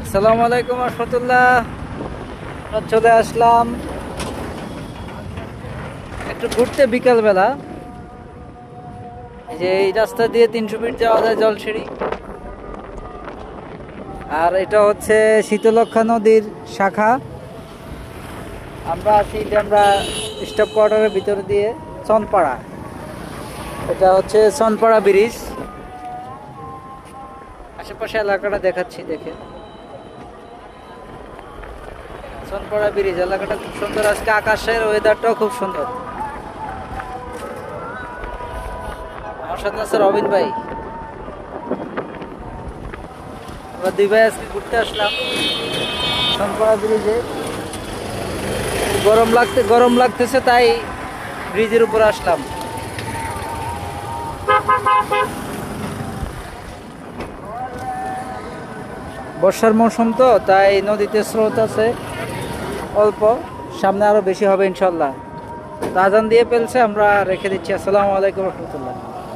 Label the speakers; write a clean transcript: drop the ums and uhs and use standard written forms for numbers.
Speaker 1: আসসালামু আলাইকুম রহমতুল্লাহ। চলে আসলাম একটু ঘুরতে বিকালবেলা। এই যে এই রাস্তা দিয়ে 300 ফিট যাওয়া যায় জলসিঁড়ি। আর এটা হচ্ছে শীতলক্ষা নদীর শাখা। আমরা আছি আমরা স্টাফ কোয়ার্টারের ভিতর দিয়ে চনপাড়া। এটা হচ্ছে চনপাড়া ব্রিজ। আশেপাশে এলাকাটা দেখাচ্ছি, দেখে চনপাড়া ব্রিজ এলাকাটা খুব সুন্দর। আজকে আকাশের ওয়েদারটাও খুব সুন্দর। আমার সাথে আছে রবিন ভাই। আমরা দুই ভাই আজকে ঘুরতে আসলাম চনপাড়া ব্রিজে। গরম লাগতেছে, তাই ব্রিজের উপর আসলাম। বর্ষার মৌসুম তো, তাই নদীতে স্রোত আছে অল্প, সামনে আরো বেশি হবে ইনশাল্লাহ। আজান দিয়ে ফেলছে, আমরা রেখে দিচ্ছি। আসসালামু আলাইকুম রহমতুল্লাহ।